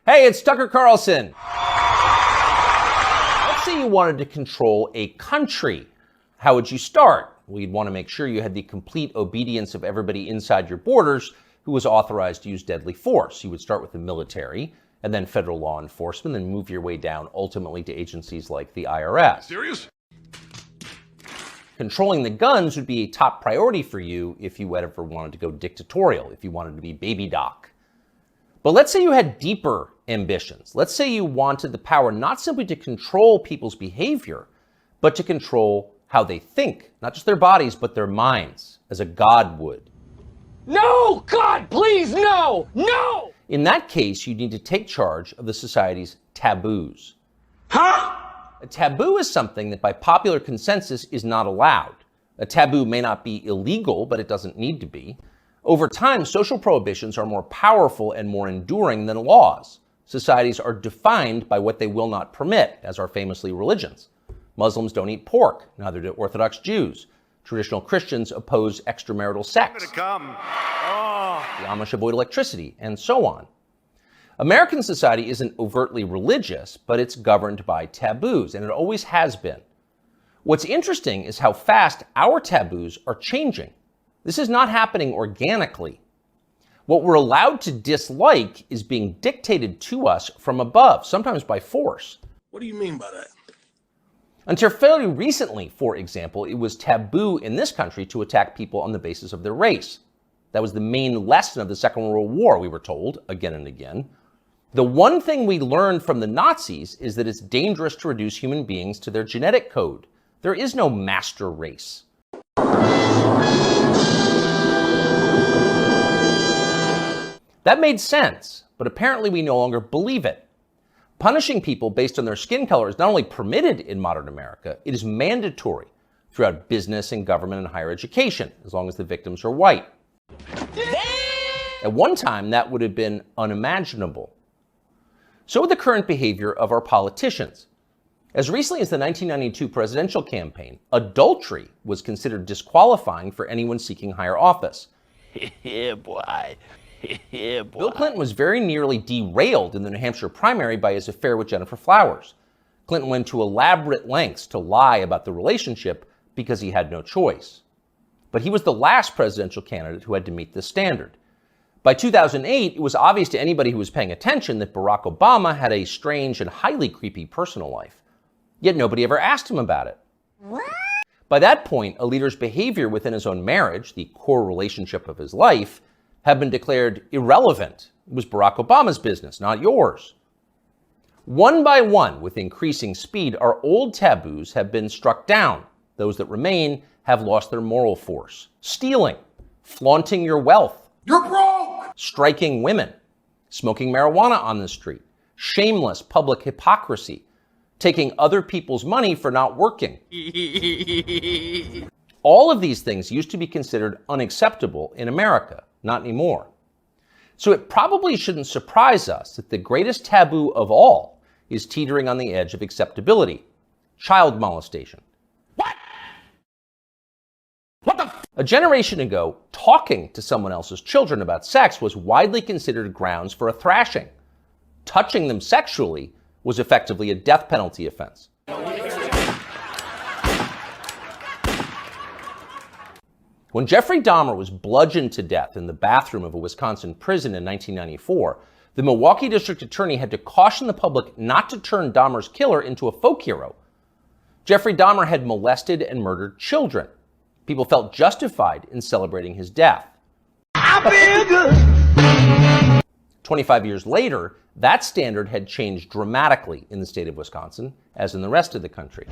Hey, it's Tucker Carlson. Let's say you wanted to control a country. How would you start? Well, you'd want to make sure you had the complete obedience of everybody inside your borders who was authorized to use deadly force. You would start with the military, and then federal law enforcement, then move your way down ultimately to agencies like the IRS. Serious? Controlling the guns would be a top priority for you if you ever wanted to go dictatorial, if you wanted to be baby doc. But let's say you had deeper ambitions. Let's say you wanted the power not simply to control people's behavior, but to control how they think, not just their bodies, but their minds, as a god would. No! God, please, no! No! In that case, you need to take charge of the society's taboos. Huh? A taboo is something that by popular consensus is not allowed. A taboo may not be illegal, but it doesn't need to be. Over time, social prohibitions are more powerful and more enduring than laws. Societies are defined by what they will not permit, as are famously religions. Muslims don't eat pork, neither do Orthodox Jews. Traditional Christians oppose extramarital sex. The Amish avoid electricity, and so on. American society isn't overtly religious, but it's governed by taboos, and it always has been. What's interesting is how fast our taboos are changing. This is not happening organically. What we're allowed to dislike is being dictated to us from above, sometimes by force. What do you mean by that? Until fairly recently, for example, it was taboo in this country to attack people on the basis of their race. That was the main lesson of the Second World War, we were told again and again. The one thing we learned from the Nazis is that it's dangerous to reduce human beings to their genetic code. There is no master race. That made sense, but apparently we no longer believe it. Punishing people based on their skin color is not only permitted in modern America, it is mandatory throughout business and government and higher education, as long as the victims are white. At one time, that would have been unimaginable. So with the current behavior of our politicians. As recently as the 1992 presidential campaign, adultery was considered disqualifying for anyone seeking higher office. Yeah, boy. Yeah, boy. Bill Clinton was very nearly derailed in the New Hampshire primary by his affair with Jennifer Flowers. Clinton went to elaborate lengths to lie about the relationship because he had no choice. But he was the last presidential candidate who had to meet this standard. By 2008, it was obvious to anybody who was paying attention that Barack Obama had a strange and highly creepy personal life. Yet nobody ever asked him about it. What? By that point, a leader's behavior within his own marriage, the core relationship of his life, had been declared irrelevant. It was Barack Obama's business, not yours. One by one, with increasing speed, our old taboos have been struck down. Those that remain have lost their moral force. Stealing, flaunting your wealth. You're broke! Striking women, smoking marijuana on the street, shameless public hypocrisy, taking other people's money for not working. All of these things used to be considered unacceptable in America. Not anymore. So it probably shouldn't surprise us that the greatest taboo of all is teetering on the edge of acceptability. Child molestation. What? A generation ago, talking to someone else's children about sex was widely considered grounds for a thrashing. Touching them sexually was effectively a death penalty offense. When Jeffrey Dahmer was bludgeoned to death in the bathroom of a Wisconsin prison in 1994, the Milwaukee district attorney had to caution the public not to turn Dahmer's killer into a folk hero. Jeffrey Dahmer had molested and murdered children. People felt justified in celebrating his death. I feel good. 25 years later, that standard had changed dramatically in the state of Wisconsin, as in the rest of the country.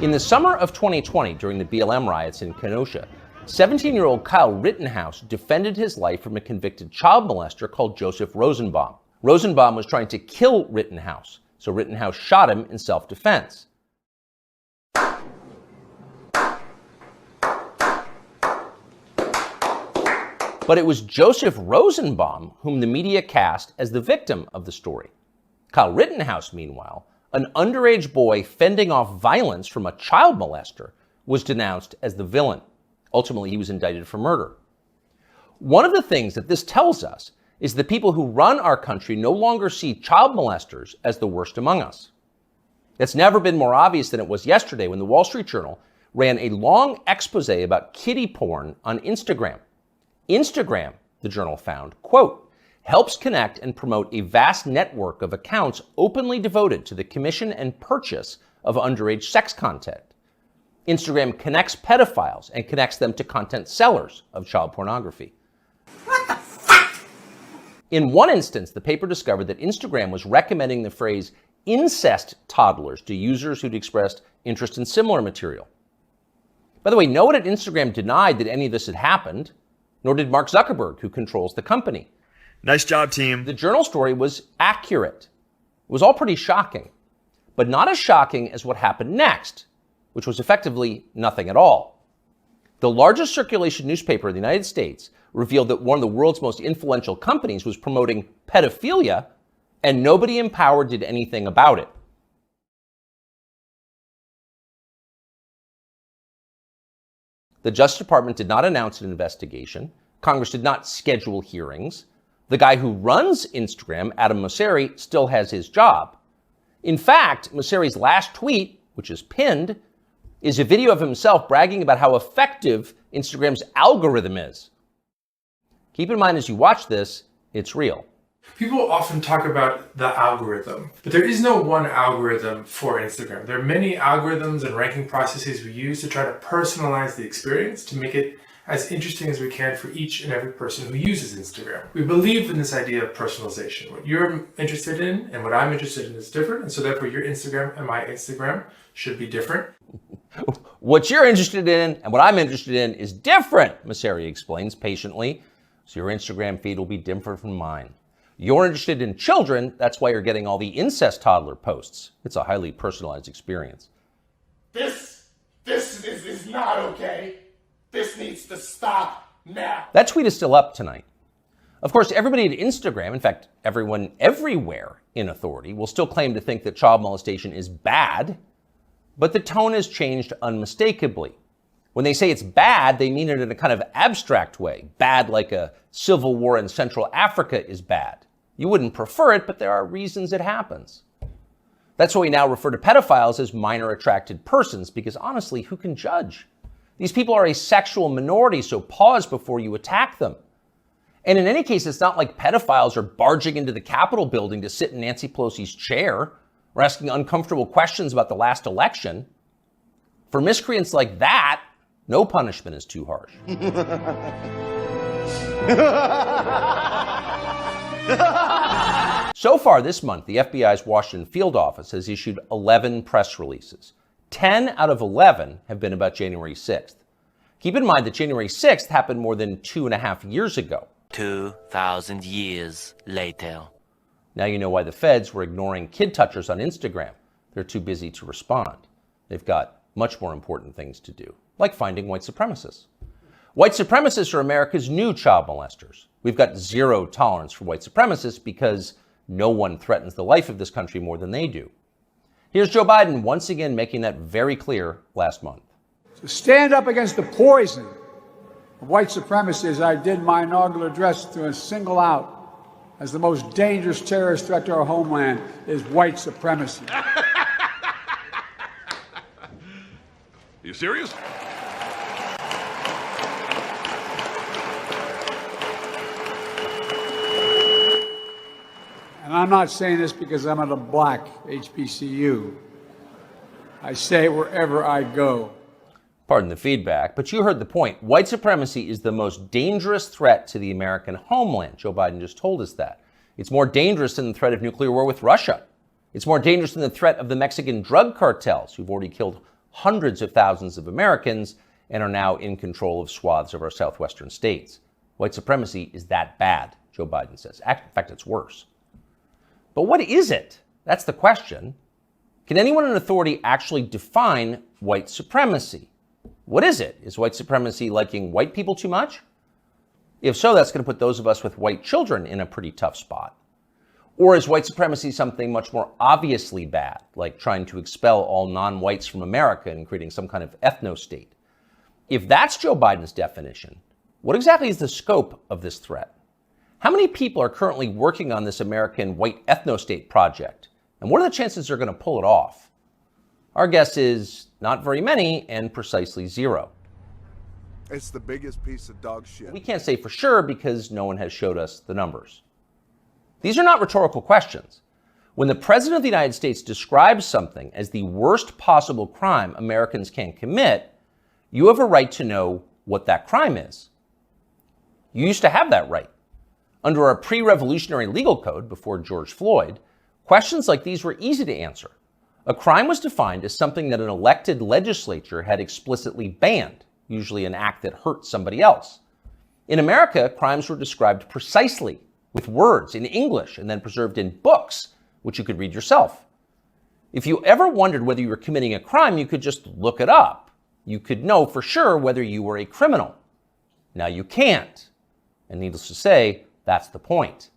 In the summer of 2020, during the BLM riots in Kenosha, 17-year-old Kyle Rittenhouse defended his life from a convicted child molester called Joseph Rosenbaum. Rosenbaum was trying to kill Rittenhouse, so Rittenhouse shot him in self-defense. But it was Joseph Rosenbaum whom the media cast as the victim of the story. Kyle Rittenhouse, meanwhile, an underage boy fending off violence from a child molester, was denounced as the villain. Ultimately, he was indicted for murder. One of the things that this tells us is the people who run our country no longer see child molesters as the worst among us. It's never been more obvious than it was yesterday when the Wall Street Journal ran a long expose about kiddie porn on Instagram. Instagram, the journal found, quote, helps connect and promote a vast network of accounts openly devoted to the commission and purchase of underage sex content. Instagram connects pedophiles and connects them to content sellers of child pornography. In one instance, the paper discovered that Instagram was recommending the phrase incest toddlers to users who'd expressed interest in similar material. By the way, no one at Instagram denied that any of this had happened, nor did Mark Zuckerberg, who controls the company. Nice job, team. The journal story was accurate. It was all pretty shocking, but not as shocking as what happened next, which was effectively nothing at all. The largest circulation newspaper in the United States revealed that one of the world's most influential companies was promoting pedophilia, and nobody in power did anything about it. The Justice Department did not announce an investigation. Congress did not schedule hearings. The guy who runs Instagram, Adam Mosseri, still has his job. In fact, Mosseri's last tweet, which is pinned, is a video of himself bragging about how effective Instagram's algorithm is. Keep in mind as you watch this, it's real. People often talk about the algorithm, but there is no one algorithm for Instagram. There are many algorithms and ranking processes we use to try to personalize the experience to make it as interesting as we can for each and every person who uses Instagram. We believe in this idea of personalization. What you're interested in and what I'm interested in is different, and so therefore your Instagram and my Instagram should be different. What you're interested in and what I'm interested in is different, Mosseri explains patiently. So your Instagram feed will be different from mine. You're interested in children, that's why you're getting all the incest toddler posts. It's a highly personalized experience. This is not okay. This needs to stop now. That tweet is still up tonight. Of course, everybody at Instagram, in fact, everyone everywhere in authority, will still claim to think that child molestation is bad, but the tone has changed unmistakably. When they say it's bad, they mean it in a kind of abstract way. Bad like a civil war in Central Africa is bad. You wouldn't prefer it, but there are reasons it happens. That's why we now refer to pedophiles as minor attracted persons, because honestly, who can judge? These people are a sexual minority, so pause before you attack them. And in any case, it's not like pedophiles are barging into the Capitol building to sit in Nancy Pelosi's chair or asking uncomfortable questions about the last election. For miscreants like that, no punishment is too harsh. So far this month, the FBI's Washington field office has issued 11 press releases. 10 out of 11 have been about January 6th. Keep in mind that January 6th happened more than 2.5 years ago. 2,000 years later. Now you know why the feds were ignoring kid touchers on Instagram. They're too busy to respond. They've got much more important things to do, like finding white supremacists. White supremacists are America's new child molesters. We've got zero tolerance for white supremacists because no one threatens the life of this country more than they do. Here's Joe Biden once again making that very clear last month. To stand up against the poison of white supremacy, as I did my inaugural address, to single out as the most dangerous terrorist threat to our homeland is white supremacy. You serious? And I'm not saying this because I'm at a black HBCU. I say it wherever I go. Pardon the feedback, but you heard the point. White supremacy is the most dangerous threat to the American homeland. Joe Biden just told us that. It's more dangerous than the threat of nuclear war with Russia. It's more dangerous than the threat of the Mexican drug cartels, who've already killed hundreds of thousands of Americans and are now in control of swaths of our southwestern states. White supremacy is that bad, Joe Biden says. In fact, it's worse. But what is it? That's the question. Can anyone in authority actually define white supremacy? What is it? Is white supremacy liking white people too much? If so, that's going to put those of us with white children in a pretty tough spot. Or is white supremacy something much more obviously bad, like trying to expel all non-whites from America and creating some kind of ethno-state? If that's Joe Biden's definition, what exactly is the scope of this threat? How many people are currently working on this American white ethno-state project? And what are the chances they're going to pull it off? Our guess is not very many and precisely zero. It's the biggest piece of dog shit. We can't say for sure because no one has showed us the numbers. These are not rhetorical questions. When the President of the United States describes something as the worst possible crime Americans can commit, you have a right to know what that crime is. You used to have that right. Under our pre-revolutionary legal code before George Floyd, questions like these were easy to answer. A crime was defined as something that an elected legislature had explicitly banned, usually an act that hurt somebody else. In America, crimes were described precisely with words in English and then preserved in books, which you could read yourself. If you ever wondered whether you were committing a crime, you could just look it up. You could know for sure whether you were a criminal. Now you can't. And needless to say, that's the point.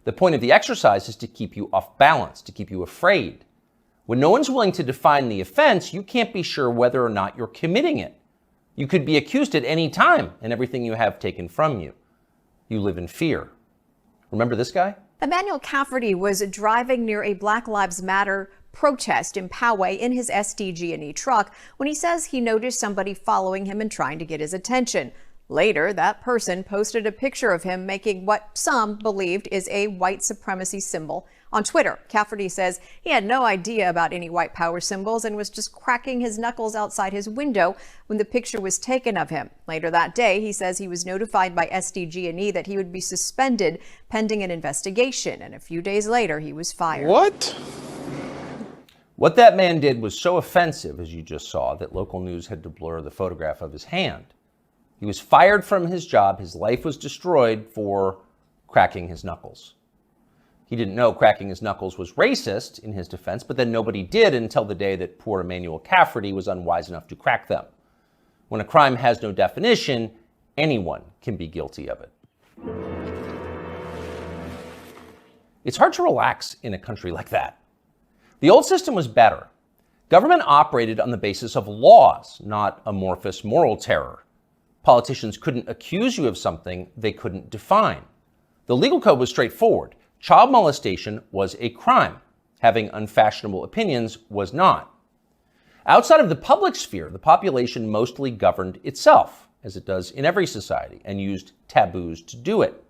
The point of the exercise is to keep you off balance, to keep you afraid. When no one's willing to define the offense, you can't be sure whether or not you're committing it. You could be accused at any time and everything you have taken from you. You live in fear. Remember this guy? Emmanuel Cafferty was driving near a Black Lives Matter protest in Poway in his SDG&E truck when he says he noticed somebody following him and trying to get his attention. Later, that person posted a picture of him making what some believed is a white supremacy symbol on Twitter. Cafferty says he had no idea about any white power symbols and was just cracking his knuckles outside his window when the picture was taken of him. Later that day, he says he was notified by SDG&E that he would be suspended pending an investigation, and a few days later, he was fired. What that man did was so offensive, as you just saw, that local news had to blur the photograph of his hand. He was fired from his job. His life was destroyed for cracking his knuckles. He didn't know cracking his knuckles was racist in his defense, but then nobody did until the day that poor Emmanuel Cafferty was unwise enough to crack them. When a crime has no definition, anyone can be guilty of it. It's hard to relax in a country like that. The old system was better. Government operated on the basis of laws, not amorphous moral terror. Politicians couldn't accuse you of something they couldn't define. The legal code was straightforward. Child molestation was a crime. Having unfashionable opinions was not. Outside of the public sphere, the population mostly governed itself, as it does in every society, and used taboos to do it.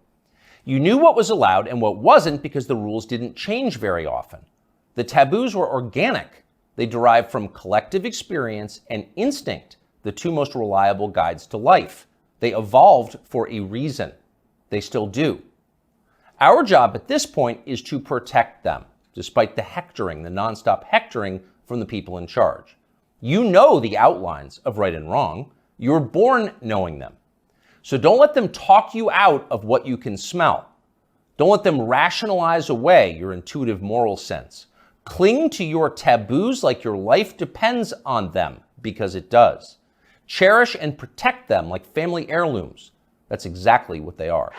You knew what was allowed and what wasn't because the rules didn't change very often. The taboos were organic. They derived from collective experience and instinct, the two most reliable guides to life. They evolved for a reason. They still do. Our job at this point is to protect them, despite the hectoring, the nonstop hectoring from the people in charge. You know the outlines of right and wrong. You were born knowing them. So don't let them talk you out of what you can smell. Don't let them rationalize away your intuitive moral sense. Cling to your taboos like your life depends on them, because it does. Cherish and protect them like family heirlooms. That's exactly what they are.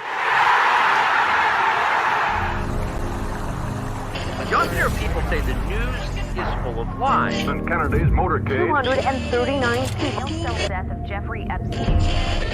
Younger people say the news is full of lies. Kennedy's motorcade. 239 people. The death of Jeffrey Epstein.